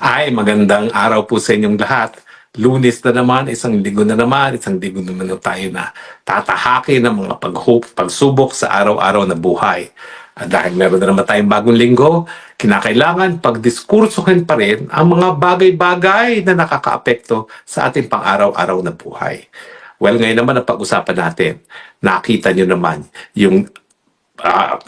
Ay, magandang araw po sa inyong lahat. Lunes na naman, isang linggo na naman, isang linggo naman na tayo na tatahakin ng mga pagsubok sa araw-araw na buhay. At dahil meron na naman tayong bagong linggo, kinakailangan pagdiskursuhin pa rin ang mga bagay-bagay na nakakaapekto sa ating pang-araw-araw na buhay. Well, ngayon naman ang pag-usapan natin, nakita nyo naman yung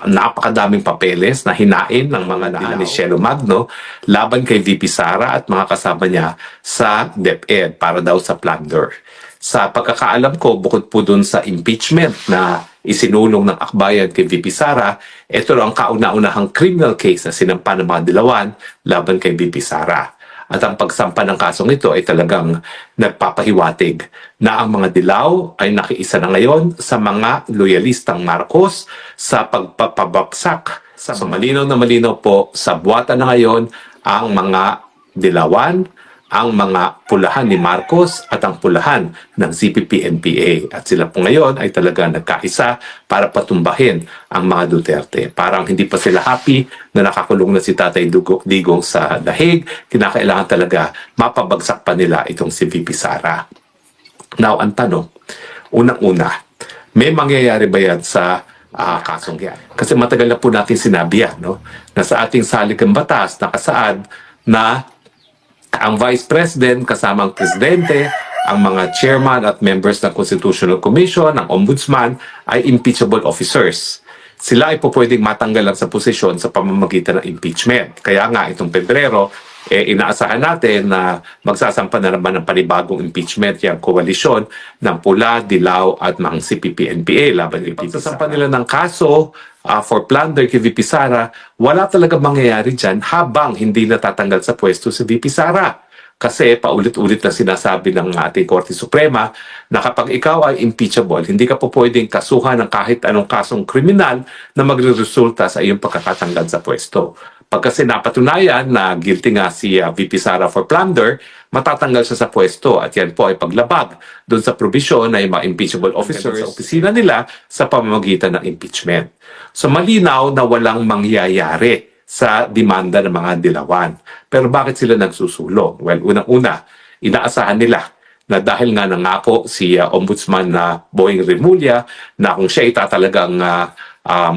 napakadaming papeles na hinain ng mga daan ni Shelo Magno laban kay VP Sara at mga kasama niya sa DepEd para daw sa plunder. Sa pagkakaalam ko, bukod po dun sa impeachment na isinulong ng akbayan kay VP Sara, ito ang kauna-unahang criminal case na sinampa ng mga dilawan laban kay VP Sara. At ang pagsampa ng kasong ito ay talagang nagpapahiwatig na ang mga dilaw ay nakiisa na ngayon sa mga loyalistang Marcos sa pagpapabaksak. So malinaw na malinaw po sa buwata na ngayon ang mga dilawan, ang mga pulahan ni Marcos at ang pulahan ng CPP-NPA. At sila po ngayon ay talaga nagkaisa para patumbahin ang mga Duterte. Parang hindi pa sila happy na nakakulong na si Tatay Digong sa dahig. Kinakailangan talaga mapabagsak pa nila itong si VP Sara. Now, ang tanong, unang-una, may mangyayari ba yan sa kasong yan? Kasi matagal na po natin sinabi yan, no? Na sa ating saligang batas, nakasaad na ang Vice President kasama ang Presidente, ang mga chairman at members ng Constitutional Commission, ang Ombudsman ay impeachable officers. Sila ay po pwedeng matanggalan sa posisyon sa pamamagitan ng impeachment. Kaya nga itong Pebrero, inaasahan natin na magsasampa na naman ng panibagong impeachment yung koalisyon ng Pula, Dilaw at mga CPP-NPA laban kay VP Sara. Pagsasampa nila ng kaso for plunder kay VP Sara, wala talaga mangyayari dyan habang hindi natatanggal sa pwesto si VP Sara. Kasi paulit-ulit na sinasabi ng ating Korte Suprema na kapag ikaw ay impeachable, hindi ka po pwedeng kasuhan ng kahit anong kasong kriminal na magre-resulta sa iyong pagkakatanggal sa pwesto. Pag kasi napatunayan na guilty nga si VP Sara for plunder, matatanggal siya sa pwesto at yan po ay paglabag doon sa probisyon na yung mga impeachable officers sa opisina nila sa pamamagitan ng impeachment. So malinaw na walang mangyayari sa demanda ng mga dilawan. Pero bakit sila nagsusulong? Well, unang-una, inaasahan nila na dahil nga nangako si Ombudsman na Boying Remulla na kung siya talagang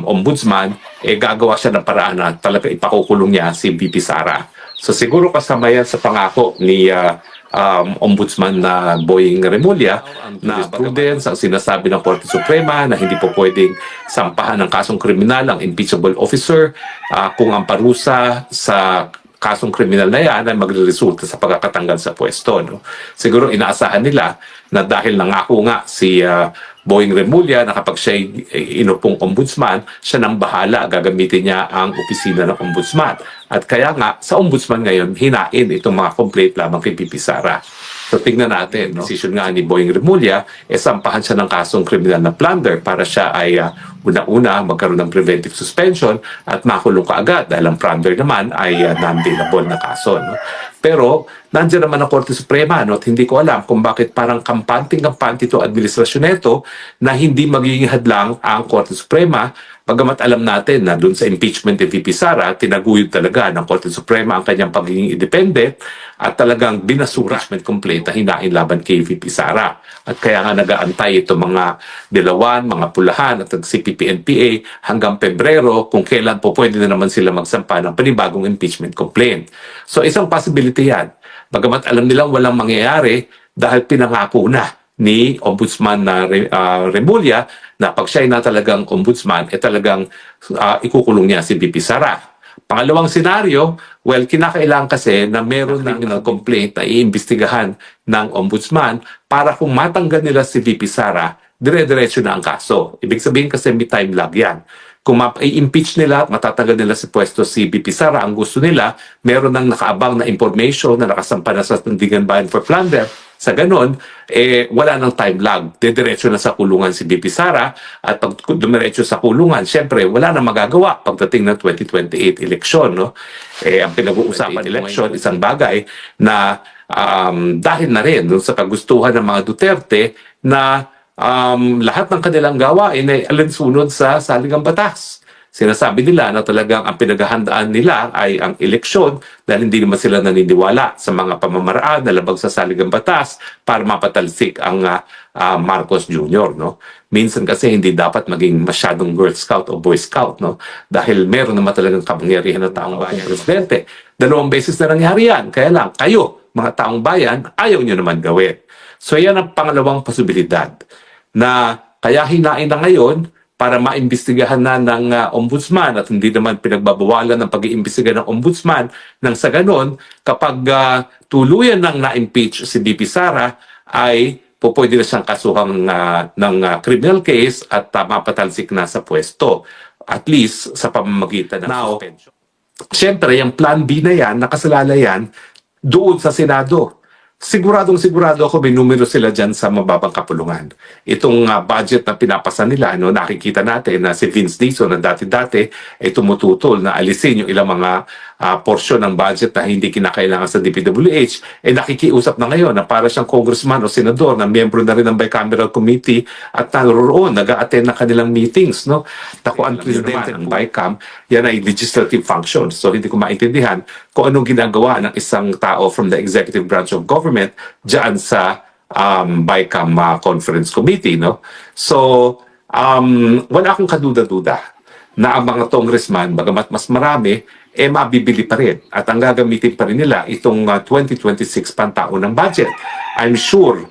ombudsman, gagawa siya ng paraan na talaga ipakukulong niya si VP Sara. So siguro kasama yan sa pangako ni Ombudsman na Boying Remulla na prudence ang sinasabi ng Korte Suprema na hindi po pwedeng sampahan ng kasong kriminal ang impeachable officer kung ang parusa sa kasong kriminal na yan ay magre-resulta sa pagkakatanggal sa pwesto. No? Siguro inaasahan nila na dahil nangako nga si Boying Remulla na kapag siya inupong ombudsman, siya nang bahala, gagamitin niya ang opisina ng ombudsman. At kaya nga, sa ombudsman ngayon, hinain itong mga complaint lamang kay VP Sara. So tingnan natin, no? Decision nga ni Boying Remulla, sampahan siya ng kasong kriminal na plunder para siya ay una-una magkaroon ng preventive suspension at makulong kaagad dahil ang plunder naman ay non-bailable na kaso. No? Pero nandiyan naman ang Korte Suprema, no? At hindi ko alam kung bakit parang kampanting-kampante ito administrasyon nito na hindi magiging hadlang ang Korte Suprema. Bagamat alam natin na doon sa impeachment ni VP Sara, tinaguyod talaga ng Korte Suprema ang kanyang pagiging independent at talagang binasura impeachment complaint na hinain laban kay VP Sara. At kaya nga nag-aantay ito mga dilawan, mga pulahan at CPP-NPA hanggang Pebrero kung kailan po pwede na naman sila magsampa ng panibagong impeachment complaint. So isang possibility yan. Bagamat alam nilang walang mangyayari dahil pinangako na ni Ombudsman na Remulla na pag siya na talagang ombudsman, talagang ikukulong niya si VP Sara. Pangalawang senaryo, well, kinakailangan kasi na meron criminal complaint na iimbestigahan ng ombudsman para kung matanggal nila si VP Sara, dire-diretso na ang kaso. Ibig sabihin kasi may time lag yan. Kung i-impeach nila at matatanggal nila sa pwesto si VP Sara, ang gusto nila, meron ng nakaabang na information na nakasampa na sa Sandigan Bayan for plunder. Sa ganon, wala nang time lag. Diretso na sa kulungan si VP Sara at pag dumiretso sa kulungan, syempre, wala na magagawa pagdating ng 2028 eleksyon. No? Ang pinag-uusapan eleksyon, isang bagay na dahil na rin sa kagustuhan ng mga Duterte na lahat ng kanilang gawain ay alinsunod sa saligang batas. Sinasabi nila na talagang ang pinaghahandaan nila ay ang eleksyon dahil hindi naman sila naniniwala sa mga pamamaraan na labag sa saligang batas para mapatalsik ang Marcos Jr. No? Minsan kasi hindi dapat maging masyadong Girl Scout o Boy Scout, no? Dahil meron naman talagang kapangyarihan ng taong bayan presidente. 2 beses na nangyari yan. Kaya lang, kayo, mga taong bayan, ayaw nyo naman gawin. So yan ang pangalawang posibilidad na kaya hinain na ngayon para maimbestigahan na ng ombudsman at hindi naman pinagbabawalan ng pag-iimbestiga ng ombudsman nang sa ganon, kapag tuluyan nang na-impeach si BP Sara, ay pwede na siyang kasuhang ng criminal case at mapatalsik na sa pwesto. At least sa pamamagitan ng suspension. Siyempre, yung plan B na yan, nakasalala yan, doon sa Senado. Siguro ako may numero sila dyan sa mababang kapulungan. Itong budget na pinapasa nila, no, nakikita natin na si Vince Dizon na dati-dati ay tumututol na alisin yung ilang mga porsyon ng budget na hindi kinakailangan sa DPWH. Nakikiusap na ngayon na para siyang congressman o senador na miyembro na rin ng bicameral committee at naroon, nag-a-attend ng kanilang meetings. No? Ako ang presidente ng BICAM, yan ay legislative function. So hindi ko maintindihan kung anong ginagawa ng isang tao from the executive branch of government dyan sa BICAM Conference Committee. No? So, wala akong kaduda-duda na ang mga congressman, bagamat mas marami, mabibili pa rin. At ang gagamitin pa rin nila itong 2026 pantaon ng budget. I'm sure,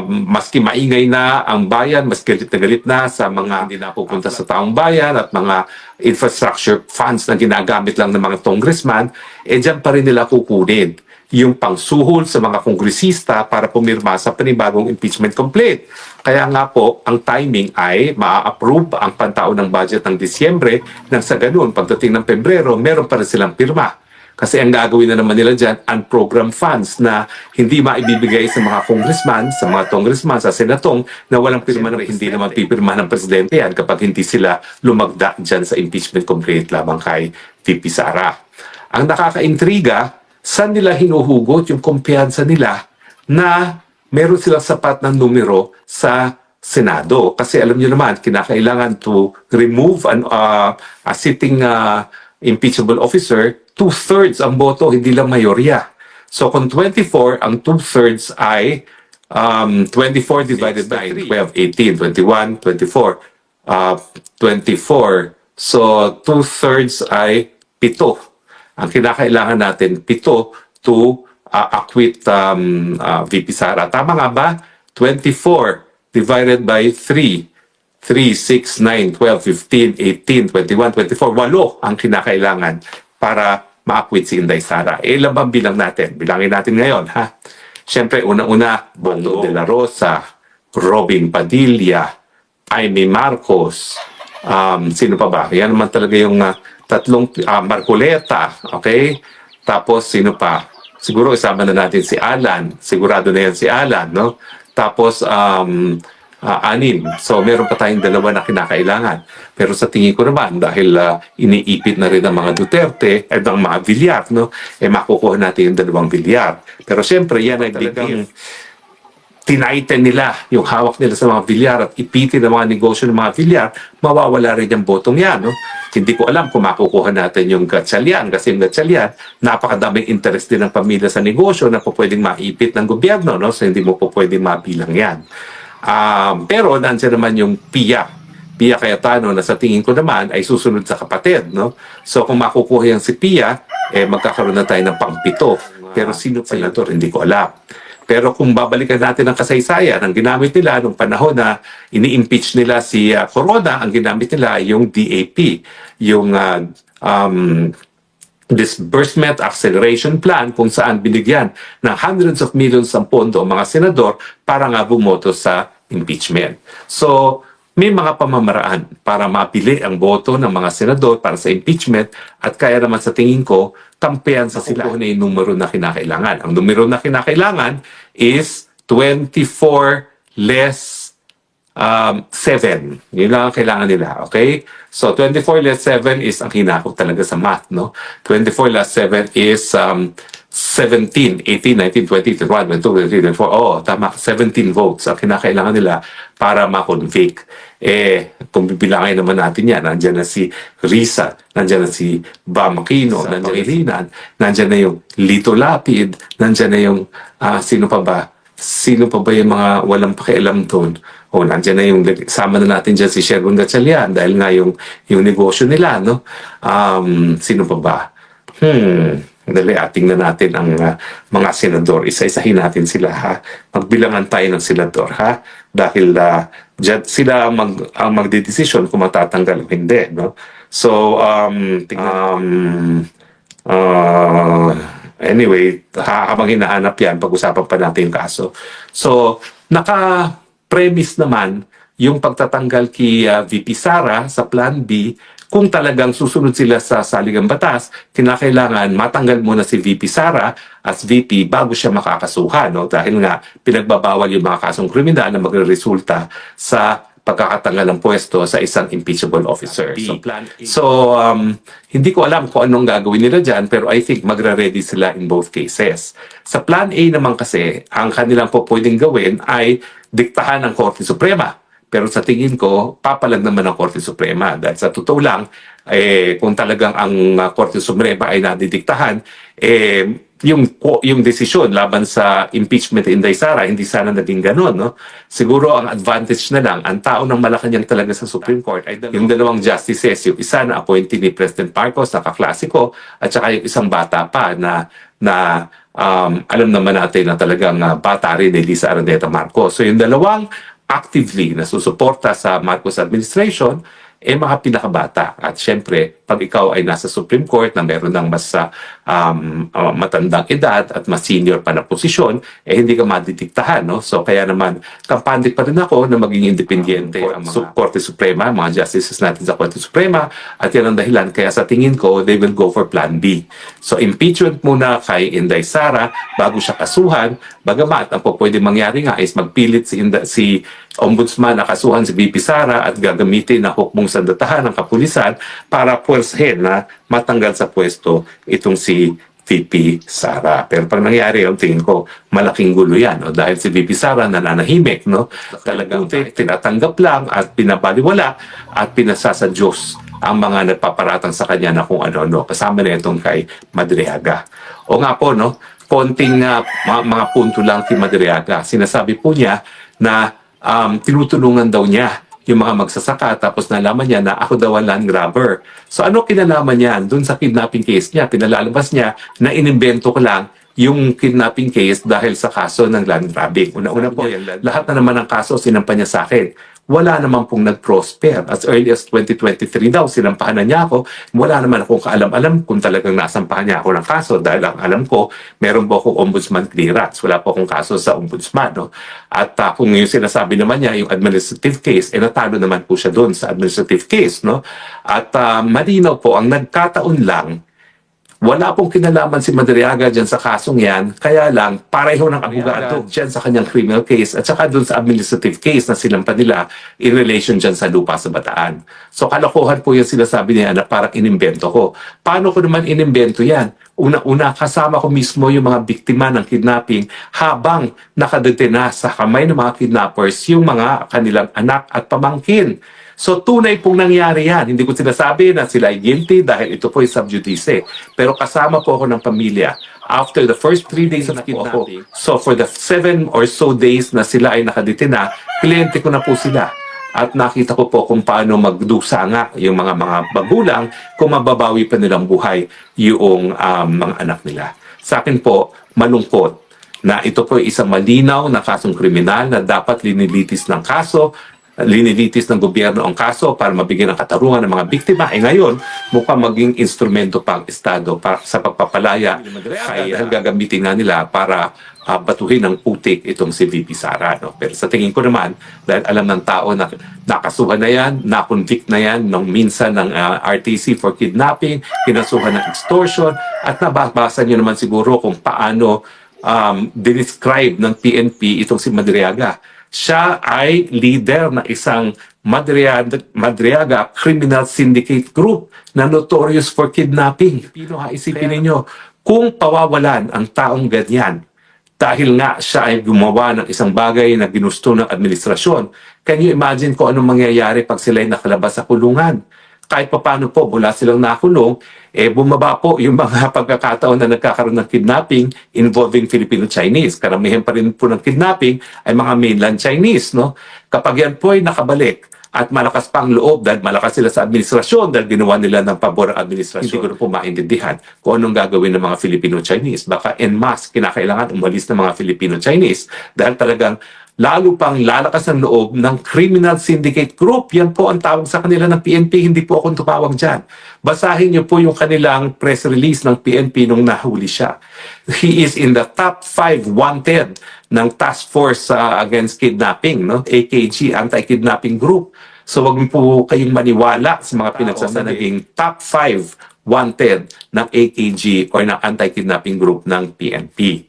maski maingay na ang bayan, mas galit na sa mga hindi napupunta sa taong bayan at mga infrastructure funds na ginagamit lang ng mga congressman, dyan pa rin nila kukunin yung pangsuhol sa mga kongresista para pumirma sa panibagong impeachment complaint. Kaya nga po, ang timing ay maa-approve ang pantaon ng budget ng Disyembre nang sa ganun, pagdating ng Pebrero, meron pa rin silang pirma. Kasi ang gagawin na naman nila dyan, unprogrammed funds na hindi maibibigay sa mga congressman, sa senatong na walang pirma ng hindi naman pipirma ng presidente yan kapag hindi sila lumagda dyan sa impeachment complaint lamang kay VP Sara. Ang nakakaintriga, saan nila hinuhugot yung kumpiyansa nila na meron silang sapat ng numero sa Senado? Kasi alam niyo naman, kinakailangan to remove a sitting impeachable officer, 2/3 ang boto, hindi lang mayorya. So kung 24, ang 2/3 ay 24 divided by 3. We have 18, 21, 24, 24. So 2/3 ay 7. Ang kinakailangan natin, 7 to acquit VP Sara. Tama nga ba? 24 divided by 3. 3, 6, 9, 12, 15, 18, 21, 24. 8 ang kinakailangan para ma-acquit si Inday Sara. Ilan bang bilang natin? Bilangin natin ngayon, ha? Siyempre, unang-una, Bondo de la Rosa, Robin Padilla, Amy Marcos, sino pa ba? Yan naman talaga yung tatlong Marcoleta, okay? Tapos sino pa? Siguro isama na natin si Alan. Sigurado na yan si Alan, no? Tapos 6. So meron pa tayong 2 na kinakailangan. Pero sa tingin ko naman, dahil iniipit na rin ang mga Duterte at ang mga Villar, no? Makukuha natin yung 2 Villar. Pero siyempre, yan ay biglang tinaiten nila yung hawak nila sa mga Villar at ipitin ang mga negosyo ng mga Villar, mawawala rin yung botong yan. No? Hindi ko alam kung makukuha natin yung Gatchalian kasi yung Gatchalian, napakadaming interest din ng pamilya sa negosyo na po pwedeng maipit ng gobyerno. No? So hindi mo po pwedeng mabilang yan. Pero nandiyan naman yung Pia Cayetano na sa tingin ko naman ay susunod sa kapatid. No? So kung makukuha yung si Pia, magkakaroon na tayo ng pang-7. Pero sino senador, hindi ko alam. Pero kung babalikan natin ang kasaysayan, ang ginamit nila nung panahon na ini-impeach nila si Corona, ang ginamit nila yung DAP, yung Disbursement Acceleration Plan, kung saan binigyan ng hundreds of millions ang pondo ang mga senador para nga bumoto sa impeachment. So, may mga pamamaraan para mapili ang boto ng mga senador para sa impeachment at kaya naman sa tingin ko, kampiyan sa sila na yung numero na kinakailangan. Ang numero na kinakailangan is 24 less 7. Yun lang ang kailangan nila, okay? So, 24 less 7 is ang hinakot talaga sa math, no? 24 less 7 is 17, 18, 19, 20, 21, 22, 23, 24. Oo, tama. 17 votes ang kinakailangan nila para ma-convict. kung bibilangin naman natin yan, nandiyan na si Risa, nandiyan na si Bam Aquino, nandiyan na Rinan, nandiyan na yung Lito Lapid, nandiyan na yung sino pa ba? Sino pa ba yung mga walang pakialam doon? O nandiyan na yung sama na natin dyan si Sherwin Gatchalian dahil nga yung negosyo nila, no? Sino pa ba? Dali, tingnan natin ang mga senador. Isa-isahin natin sila, ha? Magbilangan tayo ng senador, ha? Dahil dyan sila ang magdedesisyon kung matatanggal o hindi, no? So, anyway, habang hinahanap yan, pag-usapan pa natin yung kaso. So, naka-premise naman yung pagtatanggal kay VP Sara sa Plan B. Kung talagang susunod sila sa saligang batas, kinakailangan matanggal muna si VP Sara as VP bago siya makakasuhan. No? Dahil nga pinagbabawal yung mga kasong kriminal na magre-resulta sa pagkakatanggal ng pwesto sa isang impeachable officer. So, hindi ko alam kung anong gagawin nila dyan, pero I think magre-ready sila in both cases. Sa Plan A naman kasi, ang kanilang po pwedeng gawin ay diktahan ng Korte Suprema. Pero sa tingin ko, papalag naman ang Korte Suprema. Dahil sa totoo lang, kung talagang ang Korte Suprema ay nadidiktahan, yung desisyon laban sa impeachment ni Inday Sara, hindi sana naging ganun. No? Siguro ang advantage na lang, ang tao ng Malacanang talaga sa Supreme Court ay yung dalawang justices, yung isa na appointee ni President Marcos, na kaklasiko, at saka yung isang bata pa na alam naman natin na talagang bata rin ni Lisa Araneta Marcos. So yung dalawang actively na susuporta sa Marcos administration, mga pinakabata. At syempre, pag ikaw ay nasa Supreme Court na meron ng mas matandang edad at mas senior pa na posisyon, hindi ka madidiktahan. No? So kaya naman, kampante pa rin ako na maging independyente ang mga Korte Suprema, mga justices natin sa Korte Suprema, at yan ang dahilan. Kaya sa tingin ko, they will go for Plan B. So impeachment muna kay Inday Sara bago siya kasuhan, bagamat ang pwede mangyari nga is magpilit si Ombudsman na kasuhan si VP Sara at gagamitin na hukbong sandatahan ng kapulisan para puwersahin na matanggal sa pwesto itong si VP Sara. Pero pag nangyari yung tingin ko, malaking gulo yan. No? Dahil si VP Sara nananahimik, no? Talagang tinatanggap lang at pinabaliwala at pinasa sa Diyos ang mga nagpaparatang sa kanya na kung ano-ano. Kasama na itong kay Madriaga. O nga po, no? Konting mga punto lang kay Madriaga. Sinasabi po niya na tinutulungan daw niya yung mga magsasaka, tapos nalaman niya na ako daw ang land grabber. So ano kinalaman niya? Doon sa kidnapping case niya, pinalalabas niya na inimbento ko lang yung kidnapping case dahil sa kaso ng land grabbing. Una-una po, lahat na naman ng kaso sinampa niya sa akin. Wala naman pong nag-prosper. As early as 2023 daw, sinampahan na niya ako. Wala naman akong kaalam-alam kung talagang nasampahan niya ako ng kaso dahil ang alam ko, meron po akong ombudsman clearance. Wala po akong kaso sa ombudsman. No? At kung yung sinasabi naman niya, yung administrative case, natalo naman po siya doon sa administrative case. No? At malinaw po, ang nagkataon lang, wala pong kinalaman si Madriaga dyan sa kasong yan, kaya lang pareho ng abogado dyan sa kanyang criminal case at saka dun sa administrative case na sinampa nila in relation dyan sa lupa sa Bataan. So kalokohan po yung sinasabi niya na parang inimbento ko. Paano ko naman inimbento yan? Una-una, kasama ko mismo yung mga biktima ng kidnapping habang nakadetena sa kamay ng mga kidnappers yung mga kanilang anak at pamangkin. So tunay pong nangyari yan. Hindi ko sinasabi na sila ay guilty dahil ito po ay sub judice. Pero kasama po ako ng pamilya. After the first 3 days of kidnapping, so for the 7 or so days na sila ay nakadetina, kliyente ko na po sila. At nakita ko po kung paano magdusa nga yung mga magulang kung mababawi pa nilang buhay yung mga anak nila. Sa akin po, malungkot na ito po ay isang malinaw na kasong kriminal na dapat linilitis ng kaso, linilitis ng gobyerno ang kaso para mabigyan ng katarungan ng mga biktima. Ngayon, mukhang maging instrumento pa ang Estado para, sa pagpapalaya ay gagamitin nga nila para batuhin ng putik itong si VP Sara. No? Pero sa tingin ko naman, dahil alam ng tao na nakasuhan na yan, na-convict na yan nung minsan ng RTC for kidnapping, kinasuhan ng extortion, at nababasa nyo naman siguro kung paano dinescribe ng PNP itong si Madriaga. Siya ay leader ng isang Madriaga Criminal Syndicate Group na notorious for kidnapping. Isipin ninyo, kung pawawalan ang taong ganyan dahil nga siya ay gumawa ng isang bagay na ginusto ng administrasyon. Can you imagine kung anong mangyayari pag sila ay nakalabas sa kulungan? Kahit paano po, mula silang nakulong, bumaba po yung mga pagkakataon na nagkakaroon ng kidnapping involving Filipino-Chinese. Karamihan pa rin po ng kidnapping ay mga mainland Chinese. No? Kapag yan po ay nakabalik, at malakas pang loob dahil malakas sila sa administrasyon dahil ginawa nila ng pabor ang administrasyon. Hindi ko na po maintindihan kung anong gagawin ng mga Filipino-Chinese. Baka en masse kinakailangan umalis ng mga Filipino-Chinese dahil talagang lalo pang lalakas ang loob ng criminal syndicate group. Yan po ang tawag sa kanila ng PNP. Hindi po akong tumawag dyan. Basahin niyo po yung kanilang press release ng PNP nung nahuli siya. He is in the top 5 wanted ng Task Force Against Kidnapping, no? AKG, Anti-Kidnapping Group. So wag po kayong maniwala sa mga pinagsasabi naging top 5 wanted ng AKG or ng Anti-Kidnapping Group ng PNP.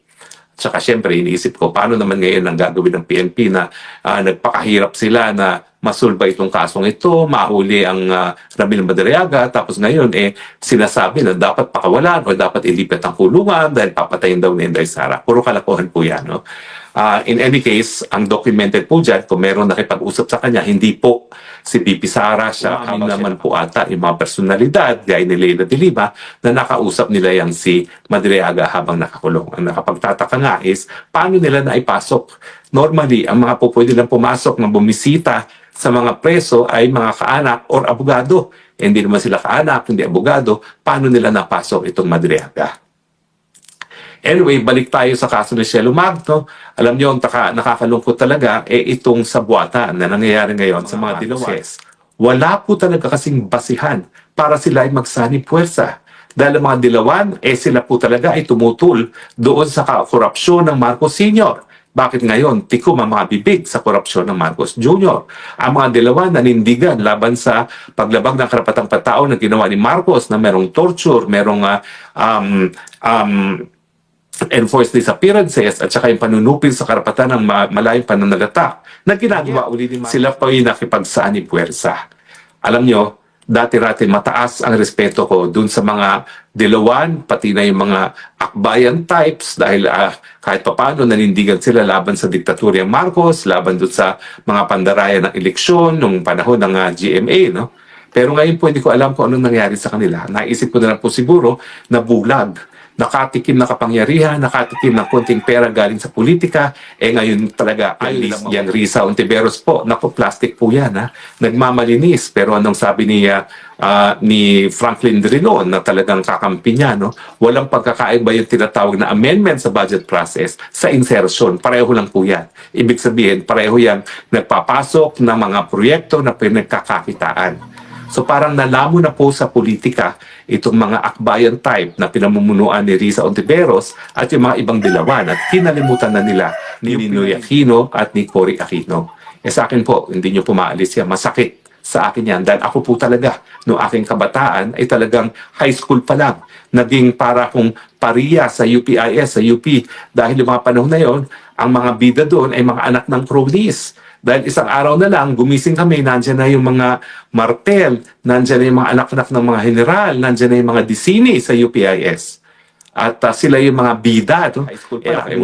Tsaka syempre, iniisip ko, paano naman ngayon ang gagawin ng PNP na nagpakahirap sila na masulba itong kasong ito, mahuli ang Ramil Madariaga, tapos ngayon sinasabi na dapat pakawalan o dapat ilipat ang kulungan dahil papatayin daw ni Inday Sara. Puro kalokohan po yan. No? In any case, ang documented po dyan, kung meron nakipag-usap sa kanya, hindi po si Pipi Sara siya, kami naman po ata yung mga personalidad, gaya ni Leila de Lima, na nakausap nila yang si Madariaga habang nakakulong. Ang nakapagtataka nga is, paano nila naipasok? Normally, ang mga po pwede lang pumasok na bumisita sa mga preso ay mga kaanak or abogado. Hindi naman sila kaanak, hindi abogado. Paano nila napasok itong Madariaga? Anyway, balik tayo sa kaso ni Cielo Magno. Alam niyo, ang nakakalungkot talaga, itong sabuatan na nangyayari ngayon sa mga dilawas. Wala po talaga kasing basihan para sila ay magsanib puwersa. Dahil ang mga dilawan, sila po talaga ay tumutol doon sa korupsyon ng Marcos Sr. Bakit ngayon tikom ang mga bibig sa korupsyon ng Marcos Jr.? Ang mga dilawan nanindigan laban sa paglabag ng karapatang patao na ginawa ni Marcos na merong torture, merong enforced disappearances at saka yung panunupil sa karapatan ng malayong pananalatak na ginagawa uli ni sila pa yung nakipagsaani puwersa. Alam nyo, dati-rati mataas ang respeto ko dun sa mga dilawan, pati na yung mga akbayan types dahil kahit papaano nanindigan sila laban sa diktaturyang Marcos, laban dun sa mga pandarayan ng eleksyon nung panahon ng GMA, no? Pero ngayon po hindi ko alam kung anong nangyari sa kanila. Naisip ko na lang po siguro na bulag, nakatikim na kapangyarihan, nakatikim ng konting pera galing sa politika, ngayon talaga yan Risa Ontiveros po, naku, plastic po yan, ha? Nagmamalinis, pero anong sabi ni Franklin Drilon na talagang kakampi niya, no? Walang pagkakaiba yung tinatawag na amendment sa budget process sa insertion, pareho lang po yan. Ibig sabihin, pareho yan nagpapasok ng mga proyekto na pinagkakakitaan. So parang nalamo na po sa politika itong mga akbayan type na pinamumunuan ni Risa Ontiveros at yung mga ibang dilawan at kinalimutan na nila ni Ninoy Aquino at ni Cory Aquino. Sa akin po, hindi nyo po maalis yan. Masakit sa akin yan dahil ako po talaga noong aking kabataan ay talagang high school pa lang. Naging para kung pariya sa UPIS, sa UP dahil yung mga panahon na yon, ang mga bida doon ay mga anak ng cronies. Dahil isang araw na lang, gumising kami, nandyan na yung mga Martel, nandyan na yung mga anak-anak ng mga general, nandyan na yung mga disini sa UPIS. At sila yung mga bida. No?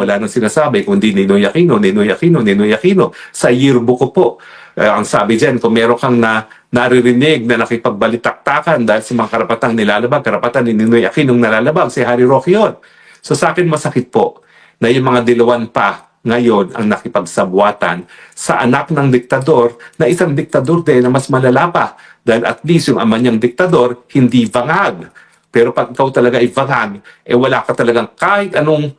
Wala nang sinasabi, kundi Ninoy Aquino, Ninoy Aquino, Ninoy Aquino. Sa yearbook ko po, ang sabi dyan, kung meron kang naririnig na nakipagbalitaktakan dahil sa mga karapatang nilalabag, karapatan ni Ninoy Aquino nalalabag, si Harry Roque yun. So sa akin masakit po na yung mga dilawan pa ngayon ang nakipagsabwatan sa anak ng diktador na isang diktador din na mas malala pa dahil at least yung ama niyang diktador hindi bangag. Pero pag ikaw talaga ay bangag, wala ka talagang kahit anong